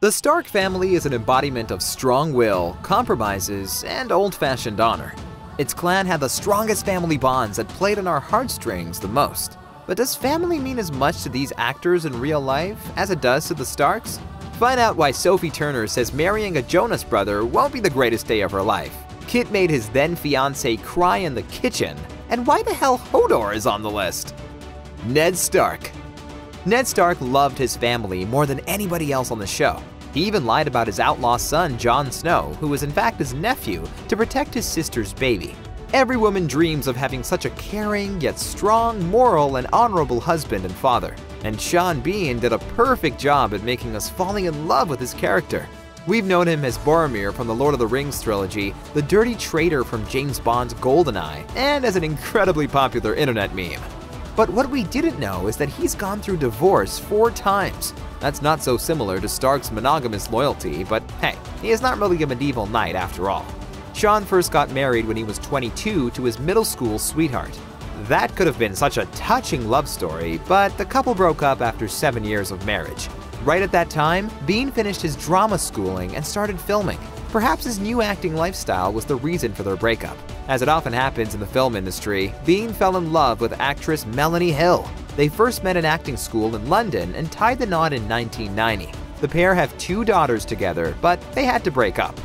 The Stark family is an embodiment of strong will, compromises, and old-fashioned honor. Its clan had the strongest family bonds that played on our heartstrings the most. But does family mean as much to these actors in real life as it does to the Starks? Find out why Sophie Turner says marrying a Jonas brother won't be the greatest day of her life. Kit made his then-fiancé cry in the kitchen, and why the hell Hodor is on the list. Ned Stark. Ned Stark loved his family more than anybody else on the show. He even lied about his outlaw son, Jon Snow, who was in fact his nephew, to protect his sister's baby. Every woman dreams of having such a caring, yet strong, moral, and honorable husband and father. And Sean Bean did a perfect job at making us falling in love with his character. We've known him as Boromir from the Lord of the Rings trilogy, the dirty traitor from James Bond's GoldenEye, and as an incredibly popular internet meme. But what we didn't know is that he's gone through divorce 4 times. That's not so similar to Stark's monogamous loyalty, but hey, he is not really a medieval knight after all. Sean first got married when he was 22 to his middle school sweetheart. That could have been such a touching love story, but the couple broke up after 7 years of marriage. Right at that time, Bean finished his drama schooling and started filming. Perhaps his new acting lifestyle was the reason for their breakup. As it often happens in the film industry, Bean fell in love with actress Melanie Hill. They first met in acting school in London and tied the knot in 1990. The pair have 2 daughters together, but they had to break up.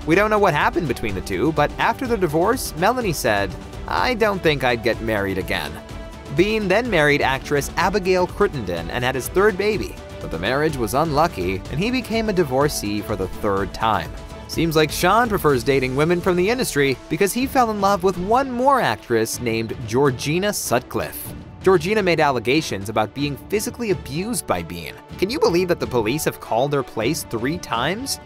We don't know what happened between the two, but after the divorce, Melanie said, "I don't think I'd get married again." Bean then married actress Abigail Crittenden and had his 3rd baby, but the marriage was unlucky and he became a divorcee for the 3rd time. Seems like Sean prefers dating women from the industry because he fell in love with one more actress named Georgina Sutcliffe. Georgina made allegations about being physically abused by Bean. Can you believe that the police have called their place 3 times?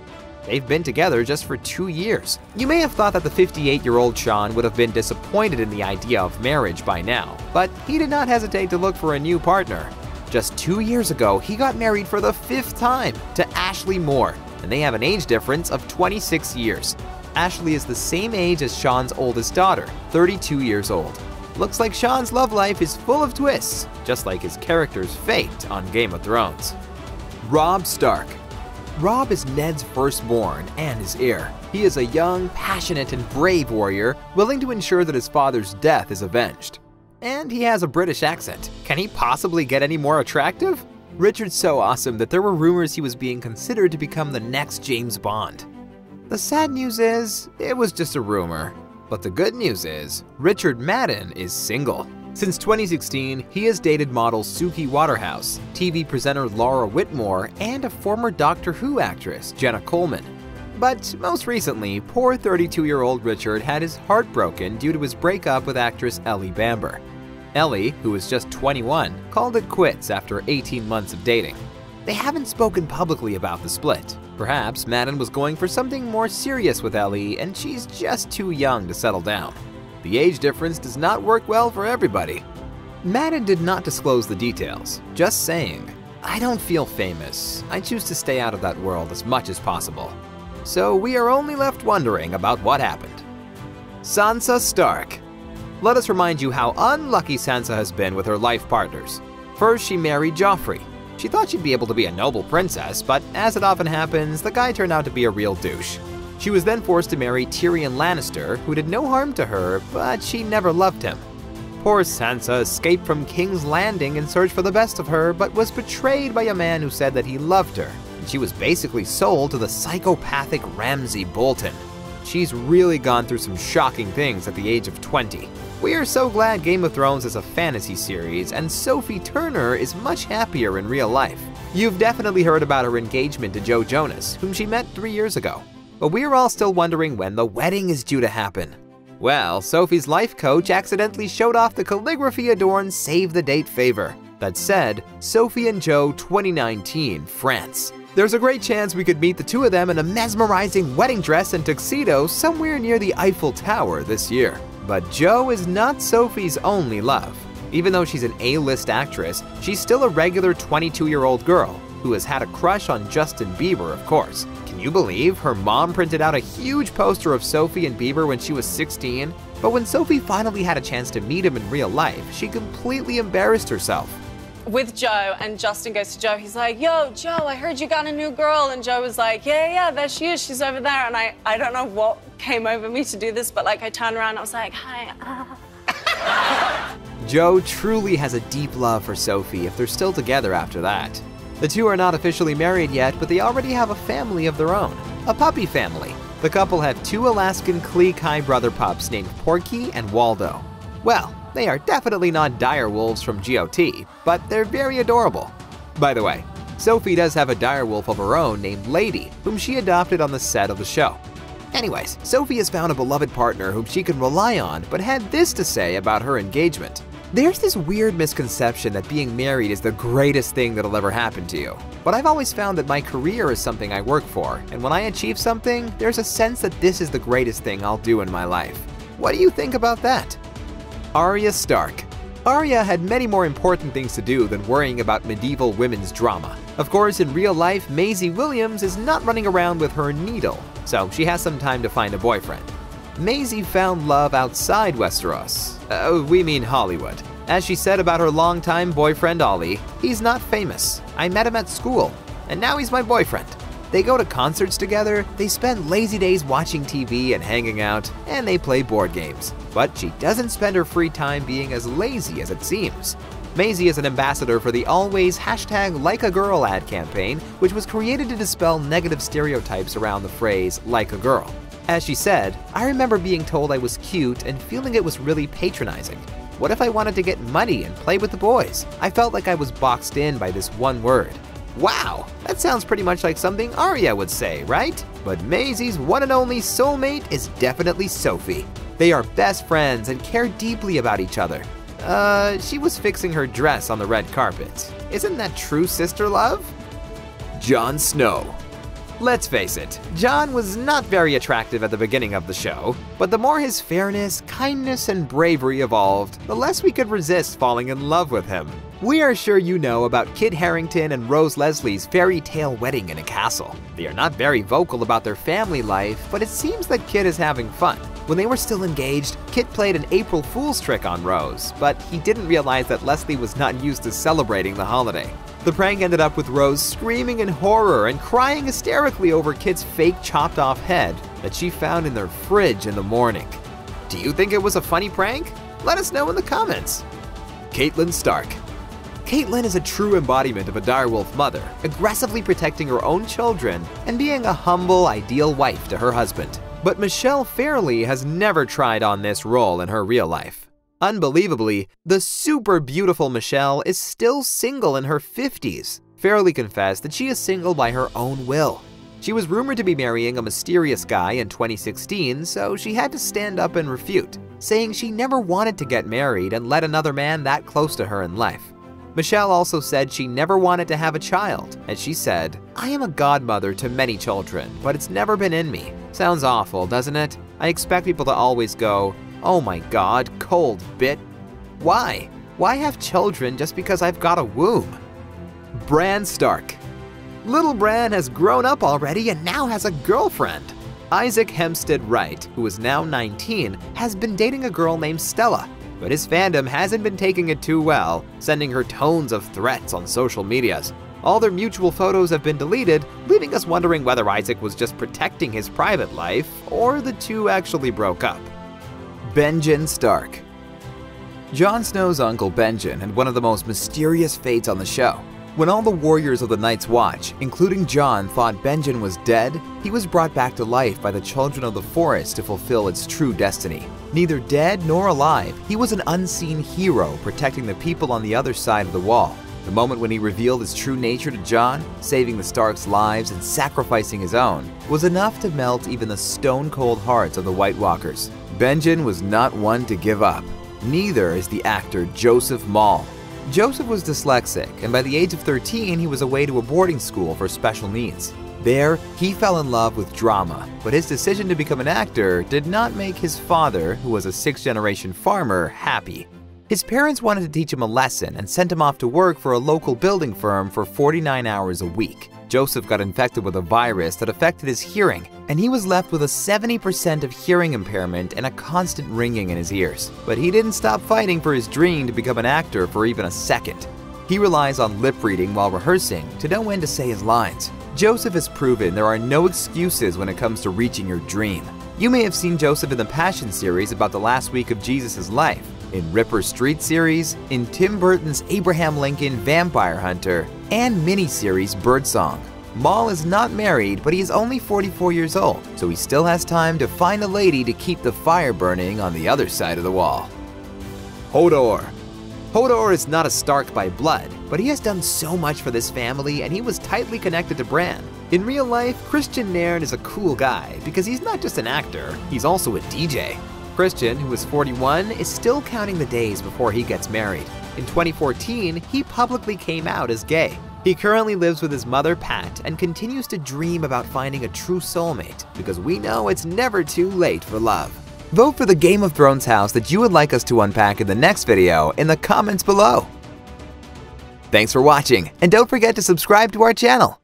They've been together just for 2 years. You may have thought that the 58-year-old Sean would have been disappointed in the idea of marriage by now, but he did not hesitate to look for a new partner. Just 2 years ago, he got married for the 5th time to Ashley Moore, and they have an age difference of 26 years. Ashley is the same age as Sean's oldest daughter, 32 years old. Looks like Sean's love life is full of twists, just like his character's fate on Game of Thrones. Robb Stark. Robb is Ned's firstborn and his heir. He is a young, passionate, and brave warrior, willing to ensure that his father's death is avenged. And he has a British accent. Can he possibly get any more attractive? Richard's so awesome that there were rumors he was being considered to become the next James Bond. The sad news is, it was just a rumor. But the good news is, Richard Madden is single. Since 2016, he has dated model Suki Waterhouse, TV presenter Laura Whitmore, and a former Doctor Who actress, Jenna Coleman. But most recently, poor 32-year-old Richard had his heart broken due to his breakup with actress Ellie Bamber. Ellie, who was just 21, called it quits after 18 months of dating. They haven't spoken publicly about the split. Perhaps Madden was going for something more serious with Ellie, and she's just too young to settle down. The age difference does not work well for everybody. Madden did not disclose the details, just saying, "I don't feel famous. I choose to stay out of that world as much as possible." So we are only left wondering about what happened. Sansa Stark. Let us remind you how unlucky Sansa has been with her life partners. First, she married Joffrey. She thought she'd be able to be a noble princess, but as it often happens, the guy turned out to be a real douche. She was then forced to marry Tyrion Lannister, who did no harm to her, but she never loved him. Poor Sansa escaped from King's Landing in search for the best of her, but was betrayed by a man who said that he loved her, and she was basically sold to the psychopathic Ramsay Bolton. She's really gone through some shocking things at the age of 20. We are so glad Game of Thrones is a fantasy series, and Sophie Turner is much happier in real life. You've definitely heard about her engagement to Joe Jonas, whom she met 3 years ago. But we're all still wondering when the wedding is due to happen. Well, Sophie's life coach accidentally showed off the calligraphy-adorned save-the-date favor that said, Sophie and Joe 2019, France. There's a great chance we could meet the two of them in a mesmerizing wedding dress and tuxedo somewhere near the Eiffel Tower this year. But Joe is not Sophie's only love. Even though she's an A-list actress, she's still a regular 22-year-old girl who has had a crush on Justin Bieber, of course. Can you believe her mom printed out a huge poster of Sophie and Bieber when she was 16? But when Sophie finally had a chance to meet him in real life, she completely embarrassed herself. with Joe, and Justin goes to Joe. He's like, yo, Joe, I heard you got a new girl. And Joe was like, yeah, there she is. She's over there. And I don't know what came over me to do this, but like I turned around and I was like, hi. Joe truly has a deep love for Sophie if they're still together after that. The two are not officially married yet, but they already have a family of their own, a puppy family. The couple have 2 Alaskan Klee-Kai brother pups named Porky and Waldo. Well, they are definitely not dire wolves from GOT, but they're very adorable. By the way, Sophie does have a dire wolf of her own named Lady, whom she adopted on the set of the show. Anyways, Sophie has found a beloved partner whom she can rely on, but had this to say about her engagement. There's this weird misconception that being married is the greatest thing that'll ever happen to you. But I've always found that my career is something I work for, and when I achieve something, there's a sense that this is the greatest thing I'll do in my life. What do you think about that? Arya Stark. Arya had many more important things to do than worrying about medieval women's drama. Of course, in real life, Maisie Williams is not running around with her needle, so she has some time to find a boyfriend. Maisie found love outside Westeros. We mean Hollywood. As she said about her longtime boyfriend Ollie, he's not famous. I met him at school, and now he's my boyfriend. They go to concerts together, they spend lazy days watching TV and hanging out, and they play board games. But she doesn't spend her free time being as lazy as it seems. Maisie is an ambassador for the always #LikeAGirl ad campaign, which was created to dispel negative stereotypes around the phrase like a girl. As she said, I remember being told I was cute and feeling it was really patronizing. What if I wanted to get muddy and play with the boys? I felt like I was boxed in by this one word. Wow, that sounds pretty much like something Arya would say, right? But Maisie's one and only soulmate is definitely Sophie. They are best friends and care deeply about each other. She was fixing her dress on the red carpet. Isn't that true sister love? Jon Snow. Let's face it, Jon was not very attractive at the beginning of the show, but the more his fairness, kindness, and bravery evolved, the less we could resist falling in love with him. We are sure you know about Kit Harington and Rose Leslie's fairy tale wedding in a castle. They are not very vocal about their family life, but it seems that Kit is having fun. When they were still engaged, Kit played an April Fool's trick on Rose, but he didn't realize that Leslie was not used to celebrating the holiday. The prank ended up with Rose screaming in horror and crying hysterically over Kit's fake chopped off head that she found in their fridge in the morning. Do you think it was a funny prank? Let us know in the comments. Catelyn Stark. Catelyn is a true embodiment of a direwolf mother, aggressively protecting her own children and being a humble, ideal wife to her husband. But Michelle Fairley has never tried on this role in her real life. Unbelievably, the super beautiful Michelle is still single in her 50s. Fairley confessed that she is single by her own will. She was rumored to be marrying a mysterious guy in 2016, so she had to stand up and refute, saying she never wanted to get married and let another man that close to her in life. Michelle also said she never wanted to have a child, and she said, I am a godmother to many children, but it's never been in me. Sounds awful, doesn't it? I expect people to always go, oh my god, cold bit. Why? Why have children just because I've got a womb? Bran Stark. Little Bran has grown up already and now has a girlfriend. Isaac Hempstead Wright, who is now 19, has been dating a girl named Stella, but his fandom hasn't been taking it too well, sending her tons of threats on social medias. All their mutual photos have been deleted, leaving us wondering whether Isaac was just protecting his private life or the two actually broke up. Benjen Stark. Jon Snow's uncle Benjen had one of the most mysterious fates on the show. When all the warriors of the Night's Watch, including Jon, thought Benjen was dead, he was brought back to life by the Children of the Forest to fulfill its true destiny. Neither dead nor alive, he was an unseen hero protecting the people on the other side of the wall. The moment when he revealed his true nature to Jon, saving the Starks' lives and sacrificing his own, was enough to melt even the stone-cold hearts of the White Walkers. Benjen was not one to give up. Neither is the actor Joseph Mall. Joseph was dyslexic, and by the age of 13, he was away to a boarding school for special needs. There, he fell in love with drama, but his decision to become an actor did not make his father, who was a sixth-generation farmer, happy. His parents wanted to teach him a lesson and sent him off to work for a local building firm for 49 hours a week. Joseph got infected with a virus that affected his hearing, and he was left with a 70% of hearing impairment and a constant ringing in his ears. But he didn't stop fighting for his dream to become an actor for even a second. He relies on lip reading while rehearsing to know when to say his lines. Joseph has proven there are no excuses when it comes to reaching your dream. You may have seen Joseph in the Passion series about the last week of Jesus' life, in Ripper Street series, in Tim Burton's Abraham Lincoln Vampire Hunter, and miniseries Birdsong. Maul is not married, but he is only 44 years old, so he still has time to find a lady to keep the fire burning on the other side of the wall. Hodor. Hodor is not a Stark by blood, but he has done so much for this family and he was tightly connected to Bran. In real life, Christian Nairn is a cool guy because he's not just an actor, he's also a DJ. Christian, who is 41, is still counting the days before he gets married. In 2014, he publicly came out as gay. He currently lives with his mother, Pat, and continues to dream about finding a true soulmate because we know it's never too late for love. Vote for the Game of Thrones house that you would like us to unpack in the next video in the comments below. Thanks for watching, and don't forget to subscribe to our channel.